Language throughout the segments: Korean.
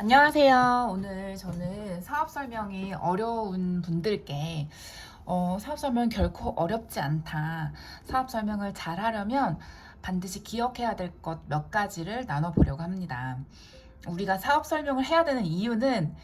안녕하세요. 오늘 저는 사업 설명이 어려운 분들께 사업 설명 결코 어렵지 않다. 사업 설명을 잘 하려면 반드시 기억해야 될 것 몇 가지를 나눠보려고 합니다. 우리가 사업 설명을 해야 되는 이유는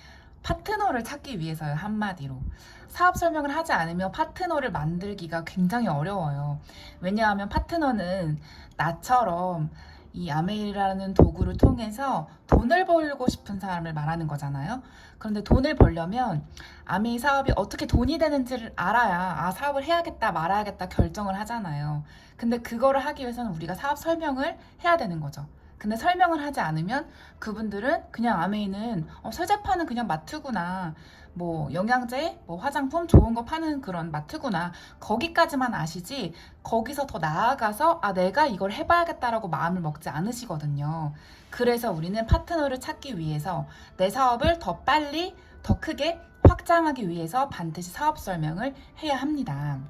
파트너를 찾기 위해서요. 한마디로. 사업 설명을 하지 않으면 파트너를 만들기가 굉장히 어려워요. 왜냐하면 파트너는 나처럼 이 아메이라는 도구를 통해서 돈을 벌고 싶은 사람을 말하는 거잖아요. 그런데 돈을 벌려면 아메이 사업이 어떻게 돈이 되는지를 알아야 사업을 해야겠다 말아야겠다 결정을 하잖아요. 근데 그거를 하기 위해서는 우리가 사업 설명을 해야 되는 거죠. 근데 설명을 하지 않으면 그분들은 그냥 아메이는 세제 파는 그냥 마트구나, 뭐 영양제, 뭐 화장품 좋은 거 파는 그런 마트구나, 거기까지만 아시지 거기서 더 나아가서 내가 이걸 해봐야겠다라고 마음을 먹지 않으시거든요. 그래서 우리는 파트너를 찾기 위해서 내 사업을 더 빨리 더 크게 확장하기 위해서 반드시 사업 설명을 해야 합니다.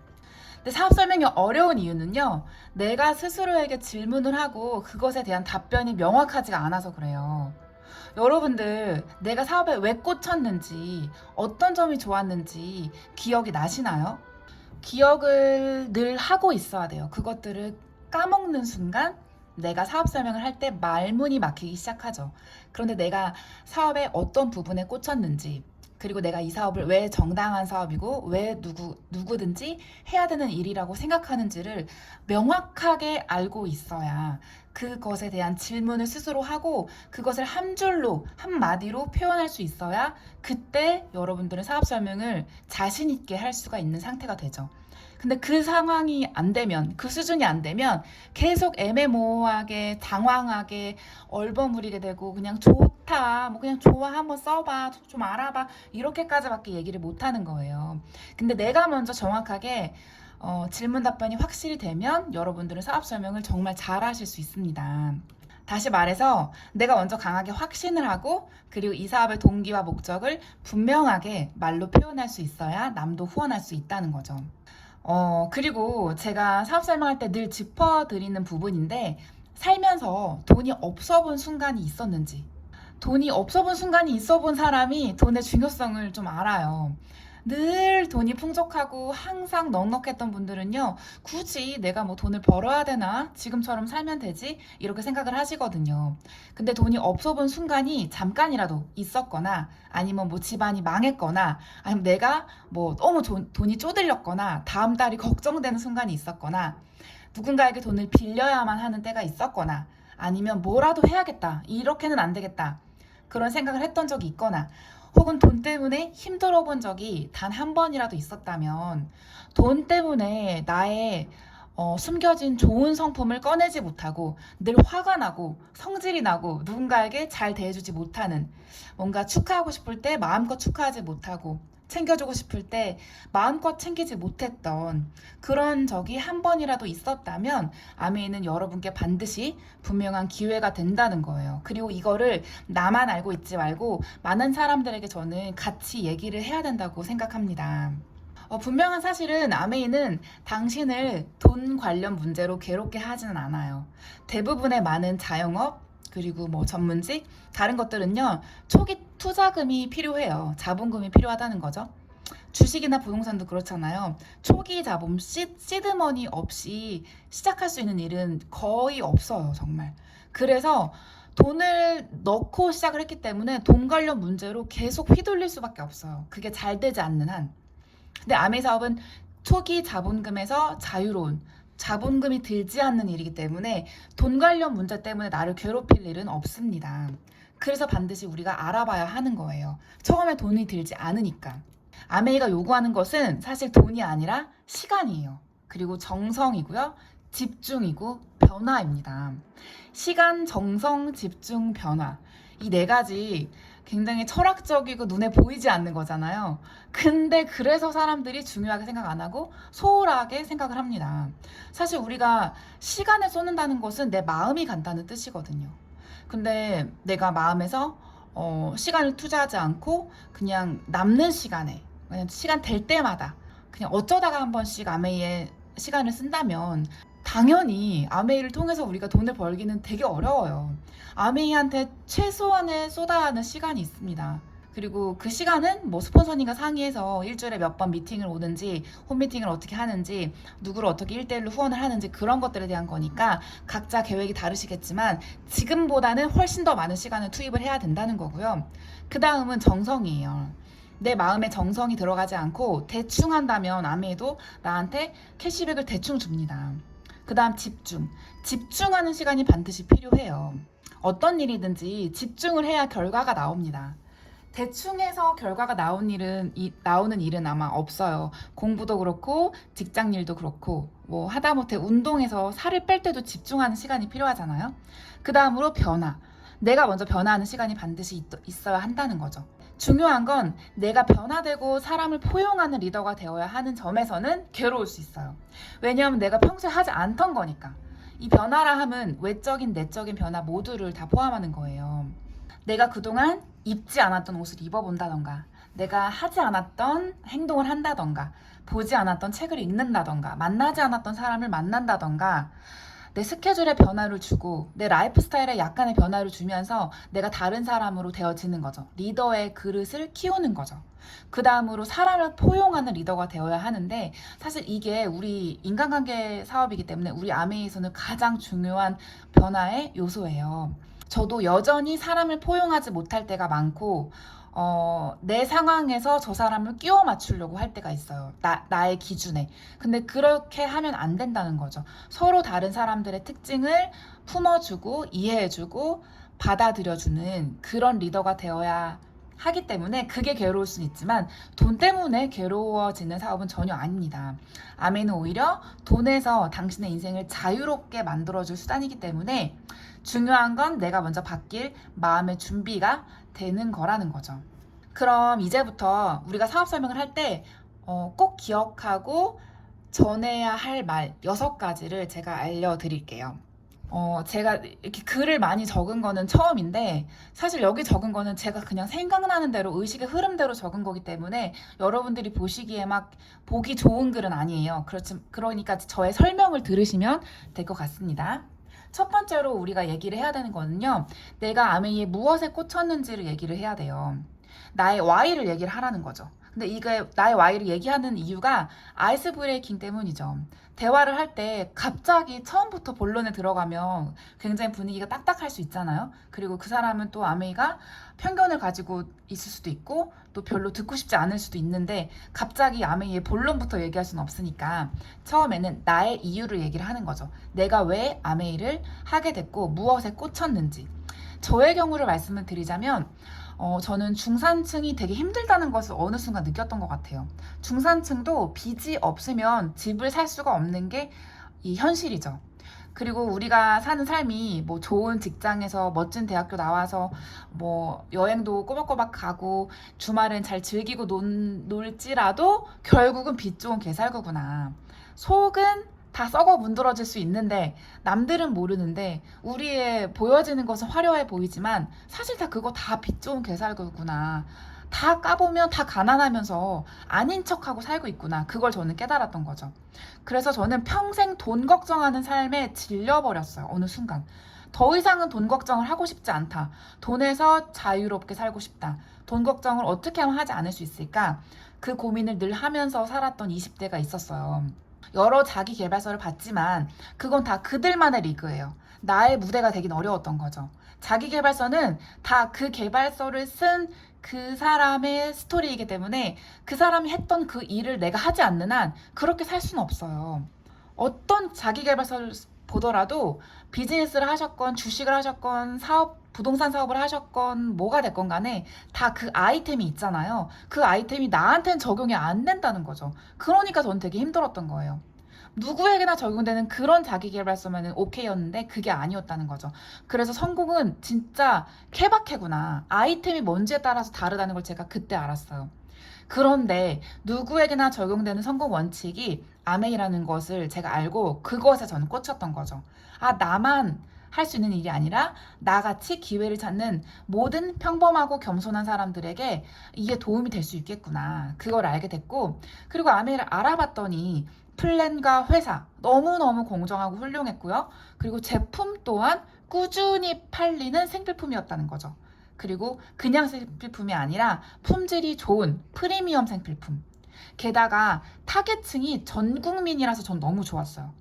근데 사업 설명이 어려운 이유는요, 내가 스스로에게 질문을 하고 그것에 대한 답변이 명확하지가 않아서 그래요. 여러분들, 내가 사업에 왜 꽂혔는지, 어떤 점이 좋았는지 기억이 나시나요? 기억을 늘 하고 있어야 돼요. 그것들을 까먹는 순간 내가 사업 설명을 할 때 말문이 막히기 시작하죠. 그런데 내가 사업의 어떤 부분에 꽂혔는지, 그리고 내가 이 사업을 왜 정당한 사업이고 왜 누구든지 해야 되는 일이라고 생각하는지를 명확하게 알고 있어야 그것에 대한 질문을 스스로 하고 그것을 한 줄로 한마디로 표현할 수 있어야 그때 여러분들은 사업 설명을 자신 있게 할 수가 있는 상태가 되죠. 근데 그 상황이 안 되면, 그 수준이 안 되면 계속 애매모호하게, 당황하게, 얼버무리게 되고 그냥 좋다, 뭐 그냥 좋아, 한번 써봐, 좀 알아봐, 이렇게까지밖에 얘기를 못 하는 거예요. 근데 내가 먼저 정확하게 질문 답변이 확실히 되면 여러분들은 사업 설명을 정말 잘 하실 수 있습니다. 다시 말해서 내가 먼저 강하게 확신을 하고 그리고 이 사업의 동기와 목적을 분명하게 말로 표현할 수 있어야 남도 후원할 수 있다는 거죠. 그리고 제가 사업 설명할 때 늘 짚어드리는 부분인데, 살면서 돈이 없어 본 순간이 있었는지, 돈이 없어 본 순간이 있어 본 사람이 돈의 중요성을 좀 알아요. 늘 돈이 풍족하고 항상 넉넉했던 분들은요, 굳이 내가 뭐 돈을 벌어야 되나? 지금처럼 살면 되지? 이렇게 생각을 하시거든요. 근데 돈이 없어 본 순간이 잠깐이라도 있었거나, 아니면 뭐 집안이 망했거나, 아니면 내가 뭐 너무 돈이 쪼들렸거나, 다음 달이 걱정되는 순간이 있었거나, 누군가에게 돈을 빌려야만 하는 때가 있었거나, 아니면 뭐라도 해야겠다, 이렇게는 안 되겠다, 그런 생각을 했던 적이 있거나, 혹은 돈 때문에 힘들어 본 적이 단 한 번이라도 있었다면, 돈 때문에 나의 숨겨진 좋은 성품을 꺼내지 못하고 늘 화가 나고 성질이 나고 누군가에게 잘 대해주지 못하는, 뭔가 축하하고 싶을 때 마음껏 축하하지 못하고 챙겨주고 싶을 때 마음껏 챙기지 못했던 그런 적이 한 번이라도 있었다면 아메이는 여러분께 반드시 분명한 기회가 된다는 거예요. 그리고 이거를 나만 알고 있지 말고 많은 사람들에게 저는 같이 얘기를 해야 된다고 생각합니다. 분명한 사실은 아메이는 당신을 돈 관련 문제로 괴롭게 하지는 않아요. 대부분의 많은 자영업, 그리고 뭐 전문직, 다른 것들은요, 초기 투자금이 필요해요. 자본금이 필요하다는 거죠. 주식이나 부동산도 그렇잖아요. 초기 자본, 시드머니 없이 시작할 수 있는 일은 거의 없어요, 정말. 그래서 돈을 넣고 시작을 했기 때문에 돈 관련 문제로 계속 휘둘릴 수밖에 없어요. 그게 잘 되지 않는 한. 근데 아메 사업은 초기 자본금에서 자유로운, 자본금이 들지 않는 일이기 때문에 돈 관련 문제 때문에 나를 괴롭힐 일은 없습니다. 그래서 반드시 우리가 알아봐야 하는 거예요. 처음에 돈이 들지 않으니까. 아메이가 요구하는 것은 사실 돈이 아니라 시간이에요. 그리고 정성이고요. 집중이고 변화입니다. 시간, 정성, 집중, 변화. 이 네 가지 굉장히 철학적이고 눈에 보이지 않는 거잖아요. 근데 그래서 사람들이 중요하게 생각 안 하고 소홀하게 생각을 합니다. 사실 우리가 시간을 쏟는다는 것은 내 마음이 간다는 뜻이거든요. 근데 내가 마음에서 시간을 투자하지 않고 그냥 남는 시간에, 그냥 시간 될 때마다 그냥 어쩌다가 한 번씩 아메이에 시간을 쓴다면 당연히 아메이를 통해서 우리가 돈을 벌기는 되게 어려워요. 아메이한테 최소한의 쏟아야 하는 시간이 있습니다. 그리고 그 시간은 뭐 스폰서님과 상의해서 일주일에 몇 번 미팅을 오는지 홈미팅을 어떻게 하는지 누구를 어떻게 1대1로 후원을 하는지 그런 것들에 대한 거니까 각자 계획이 다르시겠지만 지금보다는 훨씬 더 많은 시간을 투입을 해야 된다는 거고요. 그 다음은 정성이에요. 내 마음에 정성이 들어가지 않고 대충 한다면 아메이도 나한테 캐시백을 대충 줍니다. 그 다음 집중. 집중하는 시간이 반드시 필요해요. 어떤 일이든지 집중을 해야 결과가 나옵니다. 대충 해서 결과가 나오는 일은 아마 없어요. 공부도 그렇고, 직장 일도 그렇고, 뭐, 하다못해 운동해서 살을 뺄 때도 집중하는 시간이 필요하잖아요. 그 다음으로 변화. 내가 먼저 변화하는 시간이 반드시 있어야 한다는 거죠. 중요한 건 내가 변화되고 사람을 포용하는 리더가 되어야 하는 점에서는 괴로울 수 있어요. 왜냐하면 내가 평소에 하지 않던 거니까. 이 변화라 함은 외적인, 내적인 변화 모두를 다 포함하는 거예요. 내가 그동안 입지 않았던 옷을 입어본다던가, 내가 하지 않았던 행동을 한다던가, 보지 않았던 책을 읽는다던가, 만나지 않았던 사람을 만난다던가, 내 스케줄에 변화를 주고 내 라이프 스타일에 약간의 변화를 주면서 내가 다른 사람으로 되어지는 거죠. 리더의 그릇을 키우는 거죠. 그 다음으로 사람을 포용하는 리더가 되어야 하는데 사실 이게 우리 인간관계 사업이기 때문에 우리 아메이에서는 가장 중요한 변화의 요소예요. 저도 여전히 사람을 포용하지 못할 때가 많고 내 상황에서 저 사람을 끼워 맞추려고 할 때가 있어요. 나의 기준에. 근데 그렇게 하면 안 된다는 거죠. 서로 다른 사람들의 특징을 품어주고 이해해주고 받아들여주는 그런 리더가 되어야 하기 때문에 그게 괴로울 수는 있지만 돈 때문에 괴로워지는 사업은 전혀 아닙니다. 아메는 오히려 돈에서 당신의 인생을 자유롭게 만들어줄 수단이기 때문에 중요한 건 내가 먼저 바뀔 마음의 준비가 되는 거라는 거죠. 그럼 이제부터 우리가 사업 설명을 할 때 꼭 기억하고 전해야 할 말 6가지를 제가 알려드릴게요. 제가 이렇게 글을 많이 적은 거는 처음인데 사실 여기 적은 거는 제가 그냥 생각나는 대로 의식의 흐름대로 적은 거기 때문에 여러분들이 보시기에 막 보기 좋은 글은 아니에요. 그러니까 저의 설명을 들으시면 될 것 같습니다. 첫 번째로 우리가 얘기를 해야 되는 거는요. 내가 아메이에 무엇에 꽂혔는지를 얘기를 해야 돼요. 나의 Y를 얘기를 하라는 거죠. 근데 이게 나의 Y를 얘기하는 이유가 아이스 브레이킹 때문이죠. 대화를 할 때 갑자기 처음부터 본론에 들어가면 굉장히 분위기가 딱딱할 수 있잖아요. 그리고 그 사람은 또 아메이가 편견을 가지고 있을 수도 있고 또 별로 듣고 싶지 않을 수도 있는데 갑자기 아메이의 본론부터 얘기할 수는 없으니까 처음에는 나의 이유를 얘기를 하는 거죠. 내가 왜 아메이를 하게 됐고 무엇에 꽂혔는지. 저의 경우를 말씀을 드리자면 저는 중산층이 되게 힘들다는 것을 어느 순간 느꼈던 것 같아요. 중산층도 빚이 없으면 집을 살 수가 없는 게 이 현실이죠. 그리고 우리가 사는 삶이 뭐 좋은 직장에서 멋진 대학교 나와서 뭐 여행도 꼬박꼬박 가고 주말엔 잘 즐기고 놀지라도 결국은 빚 좋은 개살구구나. 속은 다 썩어 문드러질 수 있는데 남들은 모르는데 우리의 보여지는 것은 화려해 보이지만 사실 다 그거 다 빚 좋은 개살구구나. 다 까보면 다 가난하면서 아닌 척하고 살고 있구나. 그걸 저는 깨달았던 거죠. 그래서 저는 평생 돈 걱정하는 삶에 질려버렸어요. 어느 순간. 더 이상은 돈 걱정을 하고 싶지 않다. 돈에서 자유롭게 살고 싶다. 돈 걱정을 어떻게 하면 하지 않을 수 있을까? 그 고민을 늘 하면서 살았던 20대가 있었어요. 여러 자기 개발서를 봤지만 그건 다 그들만의 리그예요. 나의 무대가 되긴 어려웠던 거죠. 자기 개발서는 다 그 개발서를 쓴 그 사람의 스토리이기 때문에 그 사람이 했던 그 일을 내가 하지 않는 한 그렇게 살 수는 없어요. 어떤 자기 개발서를 보더라도 비즈니스를 하셨건 주식을 하셨건 부동산 사업을 하셨건 뭐가 됐건 간에 다 그 아이템이 있잖아요. 그 아이템이 나한테는 적용이 안 된다는 거죠. 그러니까 저는 되게 힘들었던 거예요. 누구에게나 적용되는 그런 자기계발서면 오케이였는데 그게 아니었다는 거죠. 그래서 성공은 진짜 케바케구나. 아이템이 뭔지에 따라서 다르다는 걸 제가 그때 알았어요. 그런데 누구에게나 적용되는 성공 원칙이 아메이라는 것을 제가 알고 그것에 저는 꽂혔던 거죠. 아, 나만 할 수 있는 일이 아니라 나같이 기회를 찾는 모든 평범하고 겸손한 사람들에게 이게 도움이 될 수 있겠구나. 그걸 알게 됐고, 그리고 아메이를 알아봤더니 플랜과 회사 너무너무 공정하고 훌륭했고요. 그리고 제품 또한 꾸준히 팔리는 생필품이었다는 거죠. 그리고 그냥 생필품이 아니라 품질이 좋은 프리미엄 생필품. 게다가 타겟층이 전 국민이라서 전 너무 좋았어요.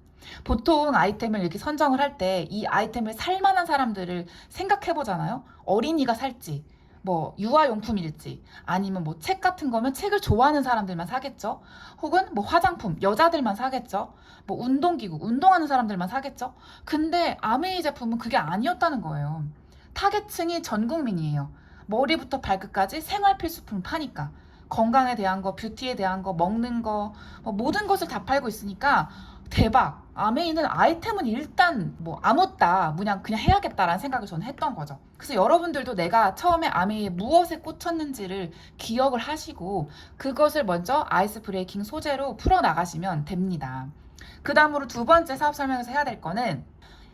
보통 아이템을 이렇게 선정을 할 때 이 아이템을 살 만한 사람들을 생각해 보잖아요. 어린이가 살지, 뭐 유아용품일지, 아니면 뭐 책 같은 거면 책을 좋아하는 사람들만 사겠죠. 혹은 뭐 화장품, 여자들만 사겠죠. 뭐 운동기구, 운동하는 사람들만 사겠죠. 근데 아메이 제품은 그게 아니었다는 거예요. 타겟층이 전 국민이에요. 머리부터 발끝까지 생활 필수품 파니까. 건강에 대한 거, 뷰티에 대한 거, 먹는 거, 모든 것을 다 팔고 있으니까 대박. 아메이는 아이템은 일단 뭐 아무따 그냥 해야겠다라는 생각을 저는 했던 거죠. 그래서 여러분들도 내가 처음에 아메이에 무엇에 꽂혔는지를 기억을 하시고 그것을 먼저 아이스 브레이킹 소재로 풀어나가시면 됩니다. 그 다음으로 두 번째 사업 설명에서 해야 될 거는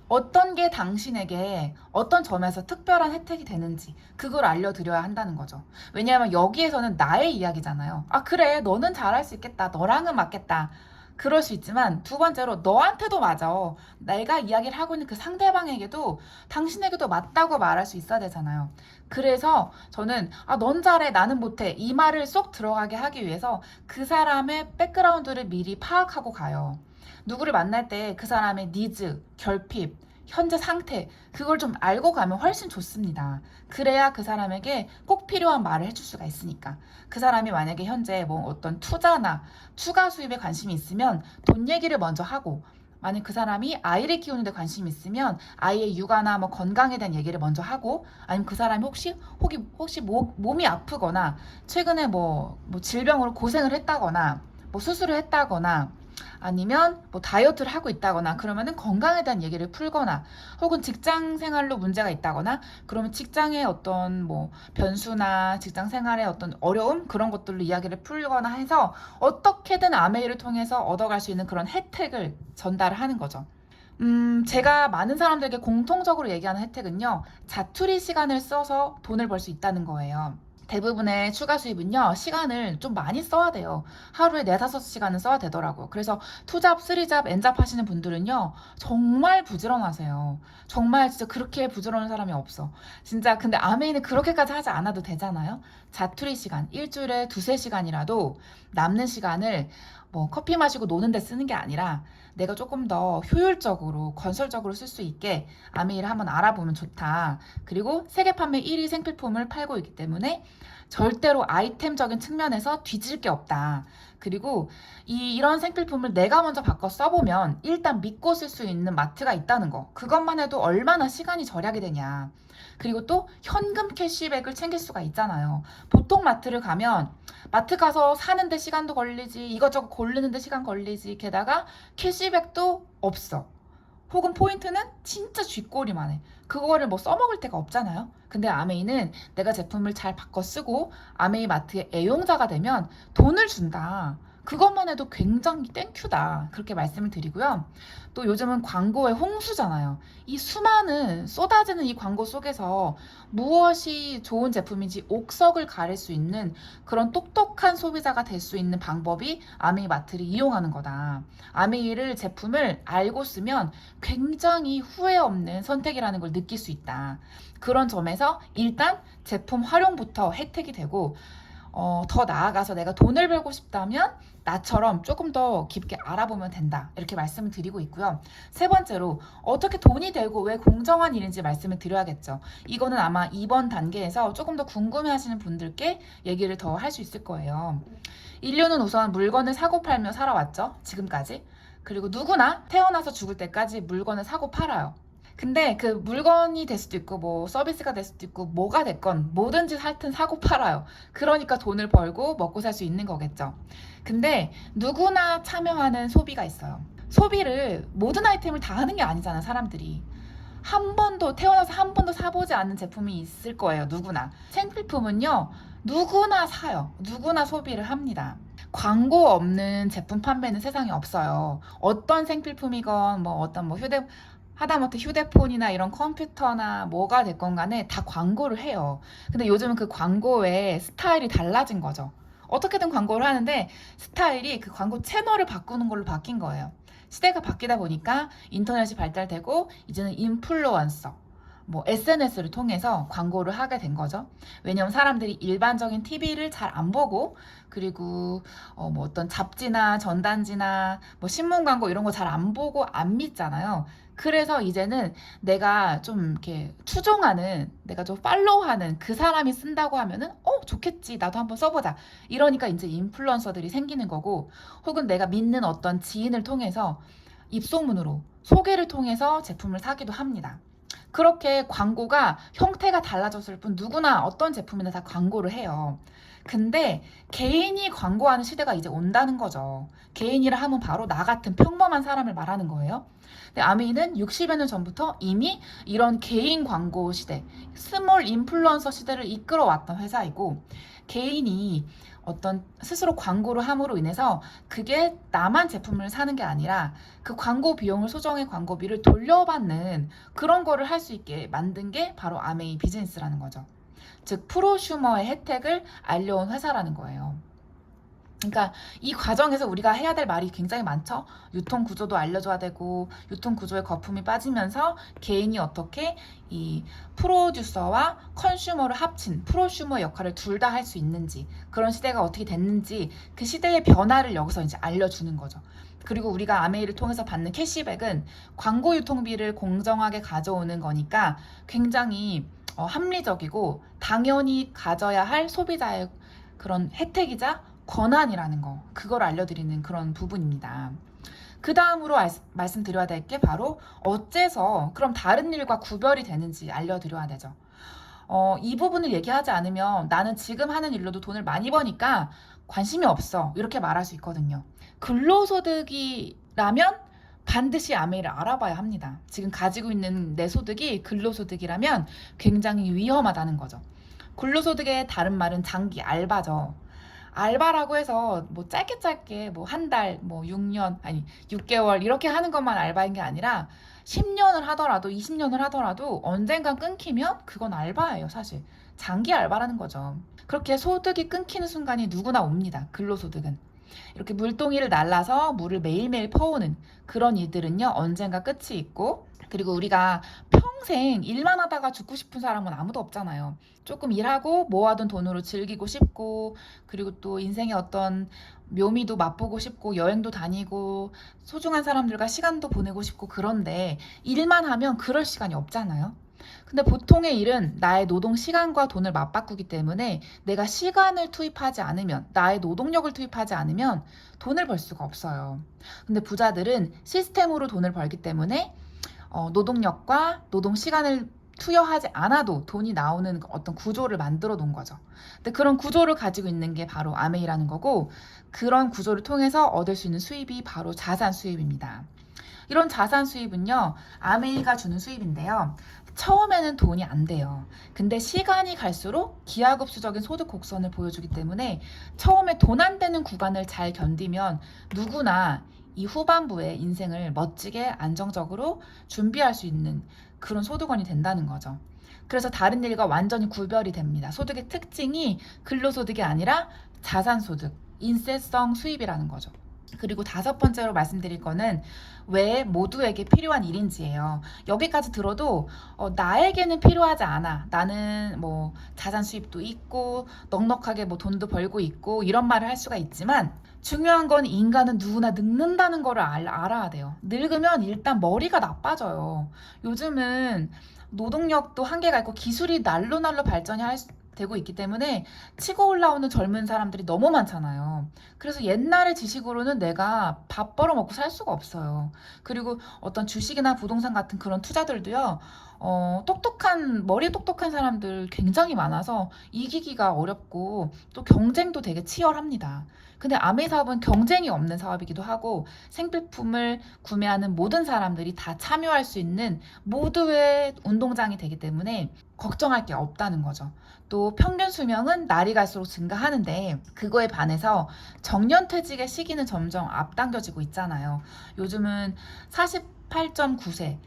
어떤 게 당신에게 어떤 점에서 특별한 혜택이 되는지 그걸 알려드려야 한다는 거죠. 왜냐하면 여기에서는 나의 이야기잖아요. 아, 그래, 너는 잘할 수 있겠다, 너랑은 맞겠다, 그럴 수 있지만 두 번째로 너한테도 맞아. 내가 이야기를 하고 있는 그 상대방에게도 당신에게도 맞다고 말할 수 있어야 되잖아요. 그래서 저는 넌 잘해, 나는 못해, 이 말을 쏙 들어가게 하기 위해서 그 사람의 백그라운드를 미리 파악하고 가요. 누구를 만날 때 그 사람의 니즈, 결핍, 현재 상태, 그걸 좀 알고 가면 훨씬 좋습니다. 그래야 그 사람에게 꼭 필요한 말을 해줄 수가 있으니까. 그 사람이 만약에 현재 뭐 어떤 투자나 추가 수입에 관심이 있으면 돈 얘기를 먼저 하고, 만약 그 사람이 아이를 키우는 데 관심이 있으면 아이의 육아나 뭐 건강에 대한 얘기를 먼저 하고, 아니면 그 사람이 혹시 몸이 아프거나 최근에 뭐 질병으로 고생을 했다거나 뭐 수술을 했다거나 아니면 뭐 다이어트를 하고 있다거나 그러면은 건강에 대한 얘기를 풀거나, 혹은 직장 생활로 문제가 있다거나 그러면 직장의 어떤 뭐 변수나 직장 생활의 어떤 어려움, 그런 것들로 이야기를 풀거나 해서 어떻게든 아메이를 통해서 얻어갈 수 있는 그런 혜택을 전달하는 거죠. 제가 많은 사람들에게 공통적으로 얘기하는 혜택은요, 자투리 시간을 써서 돈을 벌 수 있다는 거예요. 대부분의 추가 수입은요, 시간을 좀 많이 써야 돼요. 하루에 4-5시간은 써야 되더라고요. 그래서 투잡, 쓰리잡, 엔잡 하시는 분들은요, 정말 부지런하세요. 정말 진짜 그렇게 부지런한 사람이 없어. 진짜. 근데 아메이는 그렇게까지 하지 않아도 되잖아요. 자투리 시간, 일주일에 2-3시간이라도 남는 시간을 뭐 커피 마시고 노는 데 쓰는 게 아니라 내가 조금 더 효율적으로, 건설적으로 쓸 수 있게 아메이를 한번 알아보면 좋다. 그리고 세계 판매 1위 생필품을 팔고 있기 때문에 절대로 아이템적인 측면에서 뒤질 게 없다. 그리고 이런 생필품을 내가 먼저 바꿔 써보면 일단 믿고 쓸 수 있는 마트가 있다는 거. 그것만 해도 얼마나 시간이 절약이 되냐. 그리고 또 현금 캐시백을 챙길 수가 있잖아요. 보통 마트를 가면 마트 가서 사는데 시간도 걸리지, 이것저것 고르는데 시간 걸리지, 게다가 캐시백도 없어. 혹은 포인트는 진짜 쥐꼬리만 해. 그거를 뭐 써먹을 데가 없잖아요. 근데 아메이는 내가 제품을 잘 바꿔 쓰고 아메이 마트의 애용자가 되면 돈을 준다. 그것만 해도 굉장히 땡큐다. 그렇게 말씀을 드리고요. 또 요즘은 광고의 홍수잖아요. 이 수많은 쏟아지는 이 광고 속에서 무엇이 좋은 제품인지 옥석을 가릴 수 있는 그런 똑똑한 소비자가 될 수 있는 방법이 아메이 마트를 이용하는 거다. 아메이를 제품을 알고 쓰면 굉장히 후회 없는 선택이라는 걸 느낄 수 있다. 그런 점에서 일단 제품 활용부터 혜택이 되고, 더 나아가서 내가 돈을 벌고 싶다면 나처럼 조금 더 깊게 알아보면 된다. 이렇게 말씀을 드리고 있고요. 세 번째로 어떻게 돈이 되고 왜 공정한 일인지 말씀을 드려야겠죠. 이거는 아마 이번 단계에서 조금 더 궁금해하시는 분들께 얘기를 더 할 수 있을 거예요. 인류는 우선 물건을 사고 팔며 살아왔죠. 지금까지. 그리고 누구나 태어나서 죽을 때까지 물건을 사고 팔아요. 근데 그 물건이 될 수도 있고 뭐 서비스가 될 수도 있고 뭐가 됐건 뭐든지 하여튼 사고 팔아요. 그러니까 돈을 벌고 먹고 살 수 있는 거겠죠. 근데 누구나 참여하는 소비가 있어요. 소비를 모든 아이템을 다 하는 게 아니잖아요, 사람들이. 한 번도 태어나서 한 번도 사보지 않는 제품이 있을 거예요, 누구나. 생필품은요, 누구나 사요. 누구나 소비를 합니다. 광고 없는 제품 판매는 세상에 없어요. 어떤 생필품이건 뭐 어떤 뭐 하다못해 휴대폰이나 이런 컴퓨터나 뭐가 됐건 간에 다 광고를 해요. 근데 요즘은 그 광고의 스타일이 달라진 거죠. 어떻게든 광고를 하는데 스타일이 그 광고 채널을 바꾸는 걸로 바뀐 거예요. 시대가 바뀌다 보니까 인터넷이 발달되고 이제는 인플루언서, 뭐 SNS를 통해서 광고를 하게 된 거죠. 왜냐면 사람들이 일반적인 TV를 잘 안 보고, 그리고 뭐 어떤 잡지나 전단지나 뭐 신문 광고 이런 거 잘 안 보고 안 믿잖아요. 그래서 이제는 내가 좀 이렇게 추종하는, 내가 좀 팔로우하는 그 사람이 쓴다고 하면은 좋겠지, 나도 한번 써보자, 이러니까 이제 인플루언서들이 생기는 거고, 혹은 내가 믿는 어떤 지인을 통해서 입소문으로 소개를 통해서 제품을 사기도 합니다. 그렇게 광고가 형태가 달라졌을 뿐 누구나 어떤 제품이나 다 광고를 해요. 근데 개인이 광고하는 시대가 이제 온다는 거죠. 개인이라 하면 바로 나 같은 평범한 사람을 말하는 거예요. 근데 아메이는 60여 년 전부터 이미 이런 개인 광고 시대, 스몰 인플루언서 시대를 이끌어왔던 회사이고, 개인이 어떤 스스로 광고를 함으로 인해서 그게 나만 제품을 사는 게 아니라 그 광고 비용을, 소정의 광고비를 돌려받는 그런 거를 할 수 있게 만든 게 바로 아메이 비즈니스라는 거죠. 즉 프로슈머의 혜택을 알려온 회사라는 거예요. 그러니까 이 과정에서 우리가 해야 될 말이 굉장히 많죠. 유통 구조도 알려줘야 되고, 유통 구조에 거품이 빠지면서 개인이 어떻게 이 프로듀서와 컨슈머를 합친 프로슈머 역할을 둘 다 할 수 있는지, 그런 시대가 어떻게 됐는지 그 시대의 변화를 여기서 이제 알려주는 거죠. 그리고 우리가 아메이를 통해서 받는 캐시백은 광고 유통비를 공정하게 가져오는 거니까 굉장히 합리적이고 당연히 가져야 할 소비자의 그런 혜택이자 권한이라는 거, 그걸 알려드리는 그런 부분입니다. 그 다음으로 말씀드려야 될 게 바로 어째서 그럼 다른 일과 구별이 되는지 알려드려야 되죠. 이 부분을 얘기하지 않으면 나는 지금 하는 일로도 돈을 많이 버니까 관심이 없어, 이렇게 말할 수 있거든요. 근로소득이라면 반드시 아메이를 알아봐야 합니다. 지금 가지고 있는 내 소득이 근로소득이라면 굉장히 위험하다는 거죠. 근로소득의 다른 말은 장기 알바죠. 알바라고 해서 뭐 짧게 뭐 한 달, 뭐 6년, 아니 6개월 이렇게 하는 것만 알바인 게 아니라 10년을 하더라도 20년을 하더라도 언젠간 끊기면 그건 알바예요, 사실. 장기 알바라는 거죠. 그렇게 소득이 끊기는 순간이 누구나 옵니다, 근로소득은. 이렇게 물동이를 날라서 물을 매일매일 퍼오는 그런 일들은요, 언젠가 끝이 있고, 그리고 우리가 평생 일만 하다가 죽고 싶은 사람은 아무도 없잖아요. 조금 일하고 모아둔 돈으로 즐기고 싶고, 그리고 또 인생의 어떤 묘미도 맛보고 싶고, 여행도 다니고, 소중한 사람들과 시간도 보내고 싶고, 그런데 일만 하면 그럴 시간이 없잖아요. 근데 보통의 일은 나의 노동 시간과 돈을 맞바꾸기 때문에 내가 시간을 투입하지 않으면, 나의 노동력을 투입하지 않으면 돈을 벌 수가 없어요. 근데 부자들은 시스템으로 돈을 벌기 때문에 노동력과 노동 시간을 투여하지 않아도 돈이 나오는 어떤 구조를 만들어 놓은 거죠. 근데 그런 구조를 가지고 있는 게 바로 아메이라는 거고, 그런 구조를 통해서 얻을 수 있는 수입이 바로 자산 수입입니다. 이런 자산 수입은요, 아메이가 주는 수입인데요. 처음에는 돈이 안 돼요. 근데 시간이 갈수록 기하급수적인 소득 곡선을 보여주기 때문에 처음에 돈 안 되는 구간을 잘 견디면 누구나 이 후반부에 인생을 멋지게 안정적으로 준비할 수 있는 그런 소득원이 된다는 거죠. 그래서 다른 일과 완전히 구별이 됩니다. 소득의 특징이 근로소득이 아니라 자산소득, 인세성 수입이라는 거죠. 그리고 다섯 번째로 말씀드릴 거는 왜 모두에게 필요한 일인지예요. 여기까지 들어도 나에게는 필요하지 않아, 나는 뭐 자산 수입도 있고 넉넉하게 뭐 돈도 벌고 있고, 이런 말을 할 수가 있지만 중요한 건 인간은 누구나 늙는다는 거를 알아야 돼요. 늙으면 일단 머리가 나빠져요. 요즘은 노동력도 한계가 있고 기술이 날로 발전이 되고 있기 때문에 치고 올라오는 젊은 사람들이 너무 많잖아요. 그래서 옛날의 지식으로는 내가 밥 벌어먹고 살 수가 없어요. 그리고 어떤 주식이나 부동산 같은 그런 투자들도요, 머리 똑똑한 사람들 굉장히 많아서 이기기가 어렵고 또 경쟁도 되게 치열합니다. 근데 아메이 사업은 경쟁이 없는 사업이기도 하고, 생필품을 구매하는 모든 사람들이 다 참여할 수 있는 모두의 운동장이 되기 때문에 걱정할 게 없다는 거죠. 또 평균 수명은 날이 갈수록 증가하는데, 그거에 반해서 정년퇴직의 시기는 점점 앞당겨지고 있잖아요. 요즘은 48.9세,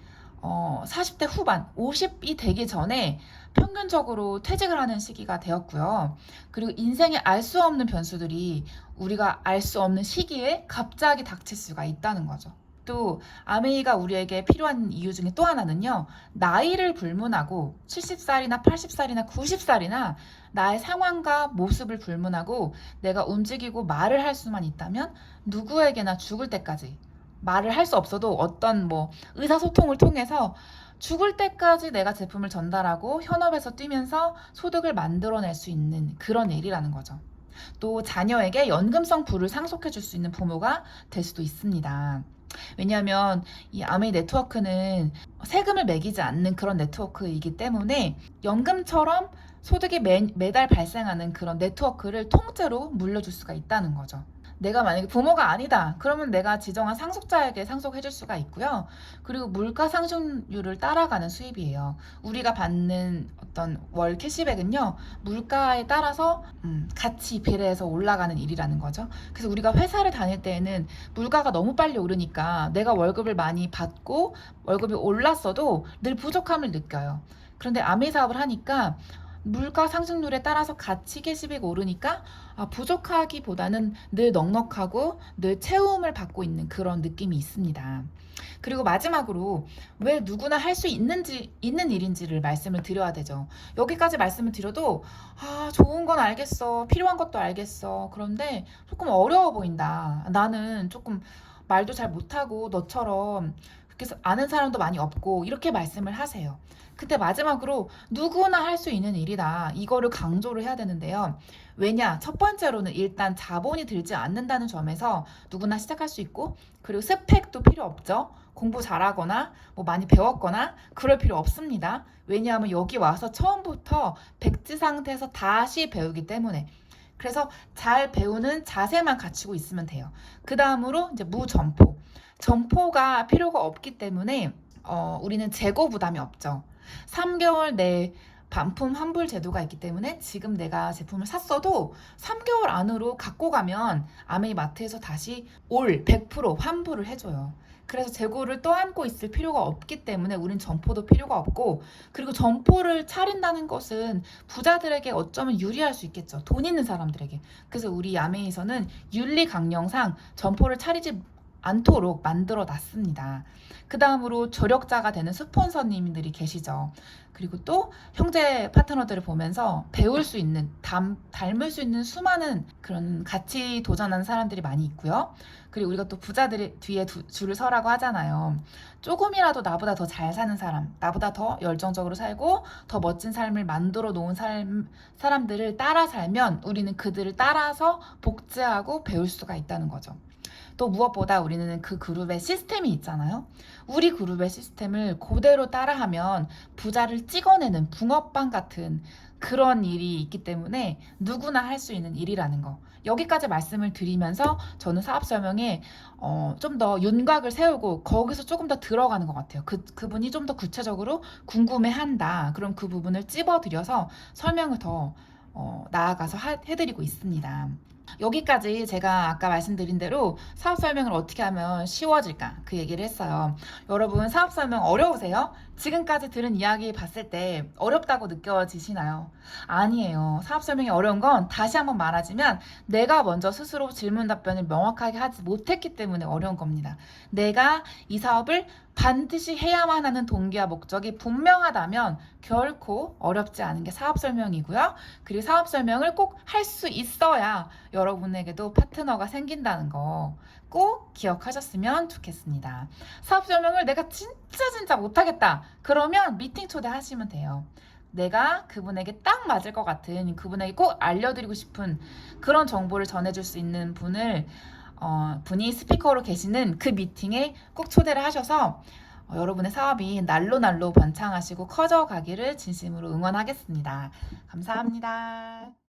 40대 후반, 50이 되기 전에 평균적으로 퇴직을 하는 시기가 되었고요. 그리고 인생에 알 수 없는 변수들이 우리가 알 수 없는 시기에 갑자기 닥칠 수가 있다는 거죠. 또 아메이가 우리에게 필요한 이유 중에 또 하나는요. 나이를 불문하고 70살이나 80살이나 90살이나 나의 상황과 모습을 불문하고 내가 움직이고 말을 할 수만 있다면 누구에게나 죽을 때까지 말을 할 수 없어도 어떤 뭐 의사소통을 통해서 죽을 때까지 내가 제품을 전달하고 현업에서 뛰면서 소득을 만들어낼 수 있는 그런 일이라는 거죠. 또 자녀에게 연금성 부를 상속해 줄 수 있는 부모가 될 수도 있습니다. 왜냐하면 이 아메이 네트워크는 세금을 매기지 않는 그런 네트워크이기 때문에 연금처럼 소득이 매달 발생하는 그런 네트워크를 통째로 물려줄 수가 있다는 거죠. 내가 만약에 부모가 아니다. 그러면 내가 지정한 상속자에게 상속해 줄 수가 있고요. 그리고 물가 상승률을 따라가는 수입이에요. 우리가 받는 어떤 월 캐시백은요. 물가에 따라서 같이 비례해서 올라가는 일이라는 거죠. 그래서 우리가 회사를 다닐 때에는 물가가 너무 빨리 오르니까 내가 월급을 많이 받고 월급이 올랐어도 늘 부족함을 느껴요. 그런데 아메 사업을 하니까 물가 상승률에 따라서 같이 캐시백이 오르니까 부족하기보다는 늘 넉넉하고 늘 채움을 받고 있는 그런 느낌이 있습니다. 그리고 마지막으로 왜 누구나 할 수 있는 일인지를 말씀을 드려야 되죠. 여기까지 말씀을 드려도 좋은 건 알겠어. 필요한 것도 알겠어. 그런데 조금 어려워 보인다. 나는 조금 말도 잘 못하고 너처럼 그렇게 아는 사람도 많이 없고 이렇게 말씀을 하세요. 그때 마지막으로 누구나 할 수 있는 일이다. 이거를 강조를 해야 되는데요. 왜냐? 첫 번째로는 일단 자본이 들지 않는다는 점에서 누구나 시작할 수 있고, 그리고 스펙도 필요 없죠. 공부 잘하거나 뭐 많이 배웠거나 그럴 필요 없습니다. 왜냐하면 여기 와서 처음부터 백지 상태에서 다시 배우기 때문에. 그래서 잘 배우는 자세만 갖추고 있으면 돼요. 그 다음으로 이제 무점포. 점포가 필요가 없기 때문에 우리는 재고 부담이 없죠. 3개월 내 반품 환불 제도가 있기 때문에 지금 내가 제품을 샀어도 3개월 안으로 갖고 가면 아메이 마트에서 다시 올 100% 환불을 해줘요. 그래서 재고를 떠안고 있을 필요가 없기 때문에 우린 점포도 필요가 없고, 그리고 점포를 차린다는 것은 부자들에게 어쩌면 유리할 수 있겠죠. 돈 있는 사람들에게. 그래서 우리 아메이에서는 윤리 강령상 점포를 차리지 않도록 만들어 놨습니다. 그 다음으로 조력자가 되는 스폰서님들이 계시죠. 그리고 또 형제 파트너들을 보면서 배울 수 있는, 닮을 수 있는 수많은 그런 같이 도전하는 사람들이 많이 있고요. 그리고 우리가 또 부자들이 뒤에 줄을 서라고 하잖아요. 조금이라도 나보다 더 잘 사는 사람, 나보다 더 열정적으로 살고 더 멋진 삶을 만들어 놓은 사람들을 따라 살면 우리는 그들을 따라서 복제하고 배울 수가 있다는 거죠. 또 무엇보다 우리는 그 그룹의 시스템이 있잖아요. 우리 그룹의 시스템을 그대로 따라하면 부자를 찍어내는 붕어빵 같은 그런 일이 있기 때문에 누구나 할 수 있는 일이라는 거. 여기까지 말씀을 드리면서 저는 사업 설명에 좀 더 윤곽을 세우고 거기서 조금 더 들어가는 것 같아요. 그분이 좀 더 구체적으로 궁금해한다. 그럼 그 부분을 찝어드려서 설명을 더 나아가서 해드리고 있습니다. 여기까지 제가 아까 말씀드린 대로 사업 설명을 어떻게 하면 쉬워질까 그 얘기를 했어요. 여러분 사업 설명 어려우세요? 지금까지 들은 이야기 봤을 때 어렵다고 느껴지시나요? 아니에요. 사업 설명이 어려운 건 다시 한번 말하자면 내가 먼저 스스로 질문 답변을 명확하게 하지 못했기 때문에 어려운 겁니다. 내가 이 사업을 반드시 해야만 하는 동기와 목적이 분명하다면 결코 어렵지 않은 게 사업 설명이고요. 그리고 사업 설명을 꼭 할 수 있어야 여러분에게도 파트너가 생긴다는 거 꼭 기억하셨으면 좋겠습니다. 사업 설명을 내가 진짜 못하겠다. 그러면 미팅 초대하시면 돼요. 내가 그분에게 딱 맞을 것 같은, 그분에게 꼭 알려드리고 싶은 그런 정보를 전해줄 수 있는 분이 스피커로 계시는 그 미팅에 꼭 초대를 하셔서 여러분의 사업이 날로 번창하시고 커져가기를 진심으로 응원하겠습니다. 감사합니다.